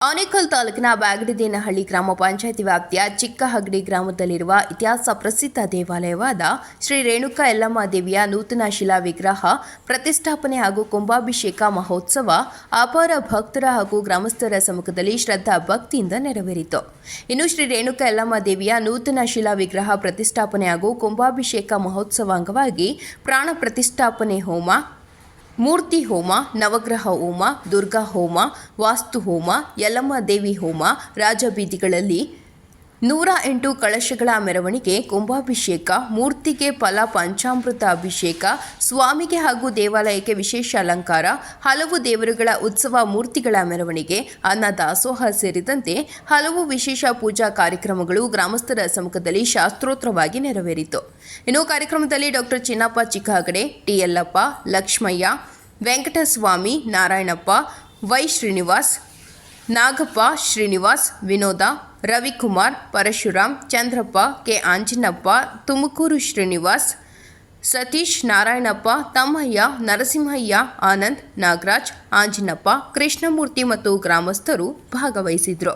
ಆನೇಕಲ್ ತಾಲೂಕಿನ ಬ್ಯಾಗಡಿದೇನಹಳ್ಳಿ ಗ್ರಾಮ ಪಂಚಾಯಿತಿ ವ್ಯಾಪ್ತಿಯ ಚಿಕ್ಕಹಗಡಿ ಗ್ರಾಮದಲ್ಲಿರುವ ಇತಿಹಾಸ ಪ್ರಸಿದ್ಧ ದೇವಾಲಯವಾದ ಶ್ರೀ ರೇಣುಕಾ ಯಲ್ಲಮ್ಮ ದೇವಿಯ ನೂತನ ಶಿಲಾ ವಿಗ್ರಹ ಪ್ರತಿಷ್ಠಾಪನೆ ಹಾಗೂ ಕುಂಭಾಭಿಷೇಕ ಮಹೋತ್ಸವ ಅಪಾರ ಭಕ್ತರ ಹಾಗೂ ಗ್ರಾಮಸ್ಥರ ಸಮ್ಮುಖದಲ್ಲಿ ಶ್ರದ್ಧಾ ಭಕ್ತಿಯಿಂದ ನೆರವೇರಿತು. ಇನ್ನು ಶ್ರೀ ರೇಣುಕಾ ಯಲ್ಲಮ್ಮ ದೇವಿಯ ನೂತನ ಶಿಲಾ ವಿಗ್ರಹ ಪ್ರತಿಷ್ಠಾಪನೆ ಹಾಗೂ ಕುಂಭಾಭಿಷೇಕ ಮಹೋತ್ಸವ ಅಂಗವಾಗಿ ಪ್ರಾಣ ಪ್ರತಿಷ್ಠಾಪನೆ ಹೋಮ, ಮೂರ್ತಿ ಹೋಮ, ನವಗ್ರಹ ಹೋಮ, ದುರ್ಗಾ ಹೋಮ, ವಾಸ್ತು ಹೋಮ, ಯಲ್ಲಮ್ಮ ದೇವಿ ಹೋಮ, ರಾಜಬೀದಿಗಳಲ್ಲಿ 108 ಕಳಶಗಳ ಮೆರವಣಿಗೆ, ಕುಂಭಾಭಿಷೇಕ, ಮೂರ್ತಿಗೆ ಫಲ ಪಂಚಾಮೃತ ಅಭಿಷೇಕ, ಸ್ವಾಮಿಗೆ ಹಾಗೂ ದೇವಾಲಯಕ್ಕೆ ವಿಶೇಷ ಅಲಂಕಾರ, ಹಲವು ದೇವರುಗಳ ಉತ್ಸವ ಮೂರ್ತಿಗಳ ಮೆರವಣಿಗೆ, ಅನ್ನದಾಸೋಹ ಸೇರಿದಂತೆ ಹಲವು ವಿಶೇಷ ಪೂಜಾ ಕಾರ್ಯಕ್ರಮಗಳು ಗ್ರಾಮಸ್ಥರ ಸಮ್ಮುಖದಲ್ಲಿ ಶಾಸ್ತ್ರೋತ್ರವಾಗಿ ನೆರವೇರಿತು. ಇನ್ನು ಕಾರ್ಯಕ್ರಮದಲ್ಲಿ doctor Chinnappa Chikkahagade, T Yellappa, Lakshmaiah, Venkataswamy, Narayanappa, Y Srinivas, Nagappa, Srinivas, Vinoda, Ravikumar, Parashuram, Chandrappa, K Anjinappa, Tumakuru Srinivas, Satish, Narayanappa, Thammaiah, Narasimhaiah, Anand, Nagaraj, Anjinappa, Krishnamurthy ಮತ್ತು ಗ್ರಾಮಸ್ಥರು ಭಾಗವಹಿಸಿದ್ರು.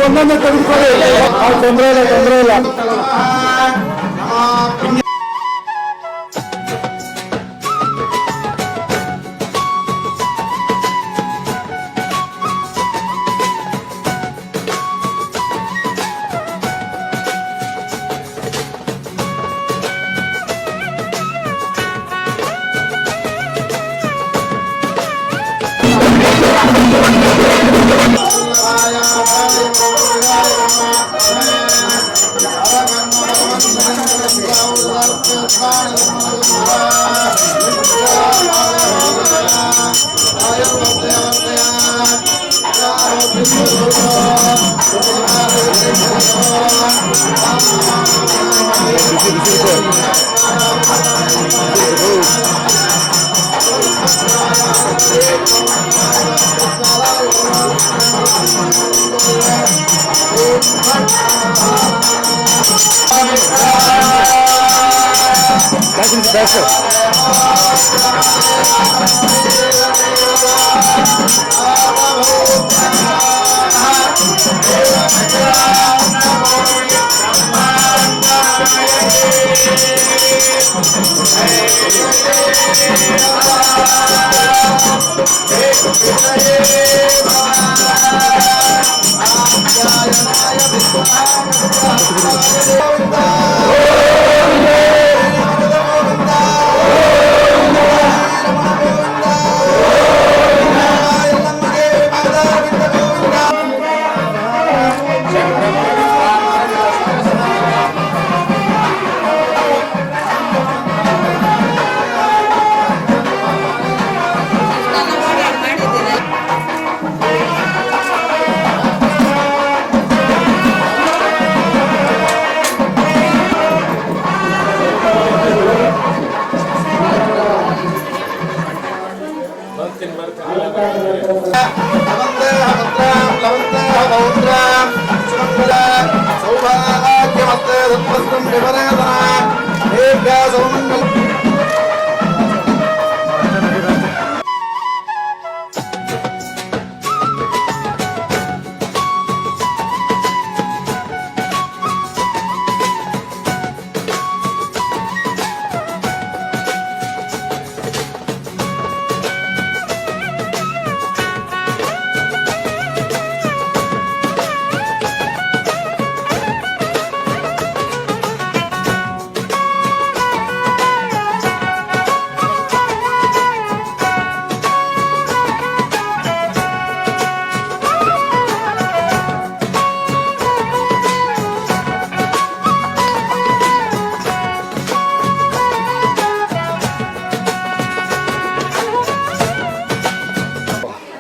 ಒಂದೊಂದೇ ತೆಗೆದುಕೊಳ್ಳಿ, ತೊಂದರೆ ಇಲ್ಲ.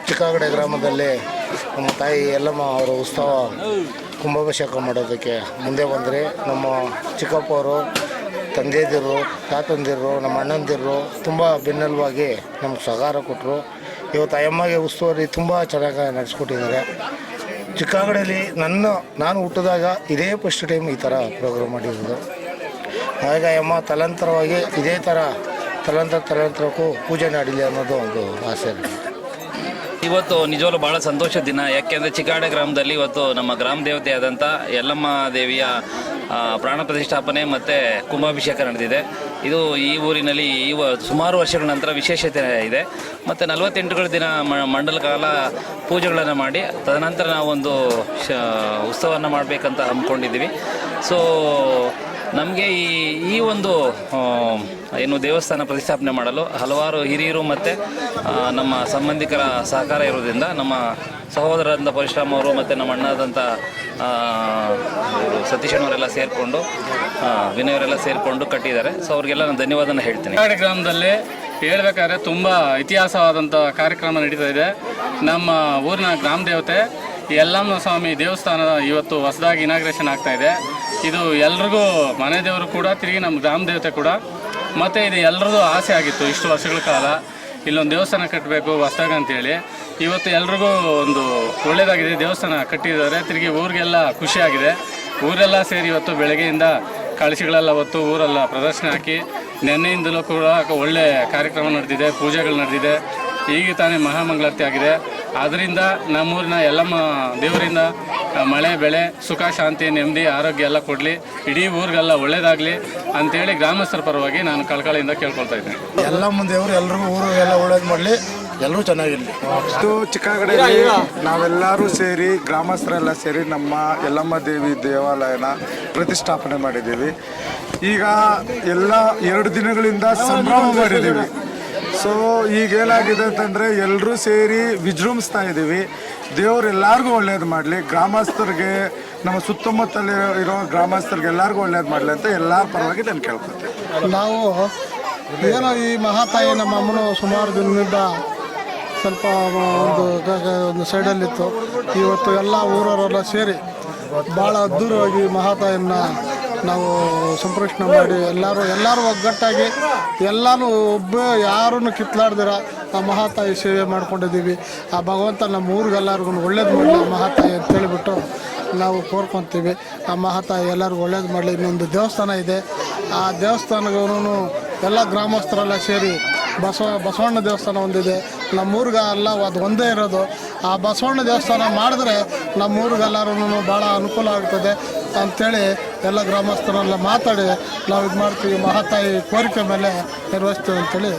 ಚಿಕ್ಕಗಡೆ ಗ್ರಾಮದಲ್ಲಿ ನಮ್ಮ ತಾಯಿ ಯಲ್ಲಮ್ಮ ಅವರ ಉತ್ಸವ ಕುಂಭಾಭಿಷೇಕ ಮಾಡೋದಕ್ಕೆ ಮುಂದೆ ಬಂದರೆ ನಮ್ಮ ಚಿಕ್ಕಪ್ಪವರು, ತಂದೆದಿರು, ತಾತಂದಿರು, ನಮ್ಮ ಅಣ್ಣಂದಿರು ತುಂಬ ಬೆನ್ನೆಲುಬಾಗಿ ನಮ್ಗೆ ಸಹಕಾರ ಕೊಟ್ಟರು. ಇವತ್ತು ಅಯ್ಯಮ್ಮಗೆ ಉಸ್ತುವಾರಿ ತುಂಬ ಚೆನ್ನಾಗಿ ನಡೆಸ್ಕೊಟ್ಟಿದ್ದಾರೆ. ಚಿಕ್ಕಗಡೆಯಲ್ಲಿ ನಾನು ಹುಟ್ಟಿದಾಗ ಇದೇ ಫಸ್ಟ್ ಟೈಮ್ ಈ ಥರ ಪ್ರೋಗ್ರಾಮ್ ಮಾಡಿರೋದು. ಹಾಗಾಗಿ ಅಯ್ಯಮ್ಮ ತಲಾಂತರವಾಗಿ ಇದೇ ಥರ ತಲಾಂತರಕ್ಕೂ ಪೂಜೆ ನಡೀಲಿ ಅನ್ನೋದು ಒಂದು ಆಸೆ. ಇವತ್ತು ನಿಜವಾಗ್ಲೂ ಭಾಳ ಸಂತೋಷದ ದಿನ. ಯಾಕೆಂದರೆ ಚಿಕ್ಕಗಡೆ ಗ್ರಾಮದಲ್ಲಿ ಇವತ್ತು ನಮ್ಮ ಗ್ರಾಮ ದೇವತೆಯಾದಂಥ ಯಲ್ಲಮ್ಮ ದೇವಿಯ ಪ್ರಾಣ ಪ್ರತಿಷ್ಠಾಪನೆ ಮತ್ತು ಕುಂಭಾಭಿಷೇಕ ನಡೆದಿದೆ. ಇದು ಈ ಊರಿನಲ್ಲಿ ಸುಮಾರು ವರ್ಷಗಳ ನಂತರ ವಿಶೇಷತೆ ಇದೆ. ಮತ್ತು 48 ದಿನ ಮಂಡಲ ಕಾಲ ಪೂಜೆಗಳನ್ನು ಮಾಡಿ ತದನಂತರ ನಾವೊಂದು ಉತ್ಸವವನ್ನು ಮಾಡಬೇಕಂತ ಹಮ್ಮಿಕೊಂಡಿದ್ದೀವಿ. ಸೊ ನಮಗೆ ಈ ಒಂದು ಏನು ದೇವಸ್ಥಾನ ಪ್ರತಿಷ್ಠಾಪನೆ ಮಾಡಲು ಹಲವಾರು ಹಿರಿಯರು ಮತ್ತು ನಮ್ಮ ಸಂಬಂಧಿಕರ ಸಹಕಾರ ಇರೋದ್ರಿಂದ ನಮ್ಮ ಸಹೋದರರಾದಂಥ ಪರಶುರಾಮ್ ಅವರು ಮತ್ತು ನಮ್ಮ ಅಣ್ಣಾದಂಥ ಸತೀಶಣ್ಣವರೆಲ್ಲ ಸೇರಿಕೊಂಡು ವಿನಯವರೆಲ್ಲ ಸೇರಿಕೊಂಡು ಕಟ್ಟಿದ್ದಾರೆ. ಸೊ ಅವ್ರಿಗೆಲ್ಲ ನಾನು ಧನ್ಯವಾದನ ಹೇಳ್ತೀನಿ. ಚಿಕ್ಕಗಡೆ ಗ್ರಾಮದಲ್ಲಿ ಹೇಳ್ಬೇಕಾದ್ರೆ ತುಂಬ ಇತಿಹಾಸವಾದಂಥ ಕಾರ್ಯಕ್ರಮ ನಡೀತಾ ಇದೆ. ನಮ್ಮ ಊರಿನ ಗ್ರಾಮ ದೇವತೆ ಯಲ್ಲಮ್ಮ ಸ್ವಾಮಿ ದೇವಸ್ಥಾನ ಇವತ್ತು ಹೊಸದಾಗಿ ಇನಾಗ್ರೇಷನ್ ಆಗ್ತಾ ಇದೆ. ಇದು ಎಲ್ರಿಗೂ ಮನೆ ದೇವರು ಕೂಡ, ತಿರುಗಿ ನಮ್ಮ ಗ್ರಾಮ ದೇವತೆ ಕೂಡ. ಮತ್ತು ಇದು ಎಲ್ಲರದ್ದು ಆಸೆ ಆಗಿತ್ತು ಇಷ್ಟು ವರ್ಷಗಳ ಕಾಲ, ಇಲ್ಲೊಂದು ದೇವಸ್ಥಾನ ಕಟ್ಟಬೇಕು ಹೊಸದಾಗಿ ಅಂತೇಳಿ. ಇವತ್ತು ಎಲ್ರಿಗೂ ಒಂದು ಒಳ್ಳೆಯದಾಗಿದೆ, ದೇವಸ್ಥಾನ ಕಟ್ಟಿದ್ದಾರೆ. ತಿರುಗಿ ಊರಿಗೆಲ್ಲ ಖುಷಿಯಾಗಿದೆ. ಊರೆಲ್ಲ ಸೇರಿ ಇವತ್ತು ಬೆಳಗ್ಗೆಯಿಂದ ಕಳಶಗಳೆಲ್ಲ ಹೊತ್ತು ಊರೆಲ್ಲ ಪ್ರದರ್ಶನ ಹಾಕಿ, ನೆನ್ನೆಯಿಂದಲೂ ಕೂಡ ಒಳ್ಳೆ ಕಾರ್ಯಕ್ರಮ ನಡೆದಿದೆ, ಪೂಜೆಗಳು ನಡೆದಿದೆ. ಈಗ ತಾನೇ ಮಹಾಮಂಗಳಾರತಿ ಆಗಿದೆ. ಆದ್ದರಿಂದ ನಮ್ಮೂರಿನ ಯಲ್ಲಮ್ಮ ದೇವರಿಂದ ಮಳೆ ಬೆಳೆ ಸುಖ ಶಾಂತಿ ನೆಮ್ಮದಿ ಆರೋಗ್ಯ ಎಲ್ಲ ಕೊಡಲಿ, ಇಡೀ ಊರಿಗೆಲ್ಲ ಒಳ್ಳೇದಾಗಲಿ ಅಂತೇಳಿ ಗ್ರಾಮಸ್ಥರ ಪರವಾಗಿ ನಾನು ಕಳಕಳಿಯಿಂದ ಕೇಳ್ಕೊಳ್ತಾ ಇದ್ದೇನೆ. ಎಲ್ಲಮ್ಮ ದೇವರು ಎಲ್ರಿಗೂ ಊರಿಗೆಲ್ಲ ಒಳ್ಳೇದು ಮಾಡಲಿ, ಎಲ್ಲರೂ ಚೆನ್ನಾಗಿರಲಿ. ಇದು ಚಿಕ್ಕಗಡೆಯಲ್ಲಿ ನಾವೆಲ್ಲರೂ ಸೇರಿ ಗ್ರಾಮಸ್ಥರೆಲ್ಲ ಸೇರಿ ನಮ್ಮ ಯಲ್ಲಮ್ಮ ದೇವಿ ದೇವಾಲಯನ ಪ್ರತಿಷ್ಠಾಪನೆ ಮಾಡಿದ್ದೀವಿ. ಈಗ ಎಲ್ಲ 2 ದಿನಗಳಿಂದ ಸಂಭ್ರಮ ಮಾಡಿದ್ದೀವಿ. ಸೊ ಈಗೇನಾಗಿದೆ ಅಂತಂದರೆ ಎಲ್ಲರೂ ಸೇರಿ ವಿಜೃಂಭಿಸ್ತಾ ಇದ್ದೀವಿ. ದೇವರು ಎಲ್ಲರಿಗೂ ಒಳ್ಳೇದು ಮಾಡಲಿ, ಗ್ರಾಮಸ್ಥರಿಗೆ ನಮ್ಮ ಸುತ್ತಮುತ್ತಲಿ ಇರೋ ಗ್ರಾಮಸ್ಥರಿಗೆ ಎಲ್ಲರಿಗೂ ಒಳ್ಳೇದು ಮಾಡಲಿ ಅಂತ ಎಲ್ಲರ ಪರವಾಗಿ ನಾನು ಕೇಳ್ಕೊತೀನಿ. ನಾವು ಏನೋ ಈ ಮಹಾತಾಯಿ ನಮ್ಮ ಅಮ್ಮನು ಸುಮಾರು ದಿನದಿಂದ ಸ್ವಲ್ಪ ಒಂದು ಸೈಡಲ್ಲಿತ್ತು. ಇವತ್ತು ಎಲ್ಲ ಊರವರೆಲ್ಲ ಸೇರಿ ಭಾಳ ಅದ್ಧೂರವಾಗಿ ಮಹಾತಾಯಿಯನ್ನು ನಾವು ಸಂಪ್ರೋಷಣೆ ಮಾಡಿ ಎಲ್ಲರೂ ಒಗ್ಗಟ್ಟಾಗಿ ಎಲ್ಲರೂ ಯಾರನ್ನು ಕಿತ್ಲಾಡ್ದಿರ ಆ ಮಹಾತಾಯಿ ಸೇವೆ ಮಾಡ್ಕೊಂಡಿದ್ದೀವಿ. ಆ ಭಗವಂತ ನಮ್ಮ ಊರಿಗೆಲ್ಲರಿಗೂ ಒಳ್ಳೇದು ಮಾಡಲಿ ಮಹಾತಾಯಿ ಅಂತೇಳಿಬಿಟ್ಟು ನಾವು ಕೋರ್ಕೊತೀವಿ. ಆ ಮಹಾತಾಯಿ ಎಲ್ಲರಿಗೂ ಒಳ್ಳೇದು ಮಾಡಲಿ. ಇನ್ನೊಂದು ದೇವಸ್ಥಾನ ಇದೆ, ಆ ದೇವಸ್ಥಾನಗೂ ಎಲ್ಲ ಗ್ರಾಮಸ್ಥರೆಲ್ಲ ಸೇರಿ ಬಸವಣ್ಣ ದೇವಸ್ಥಾನ ಒಂದಿದೆ ನಮ್ಮೂರಿಗೆ, ಎಲ್ಲ ಅದು ಒಂದೇ ಇರೋದು. ಆ ಬಸವಣ್ಣ ದೇವಸ್ಥಾನ ಮಾಡಿದ್ರೆ ನಮ್ಮೂರಿಗೆಲ್ಲರೂ ಭಾಳ ಅನುಕೂಲ ಆಗ್ತದೆ ಅಂಥೇಳಿ ಎಲ್ಲ ಗ್ರಾಮಸ್ಥರೆಲ್ಲ ಮಾತಾಡಿ ನಾವು ಇದು ಮಾಡ್ತೀವಿ. ಮಹಾತಾಯಿ ಕೋರಿಕೆ ಮೇಲೆ ನಿರ್ವಹಿಸ್ತೀವಿ ಅಂತೇಳಿ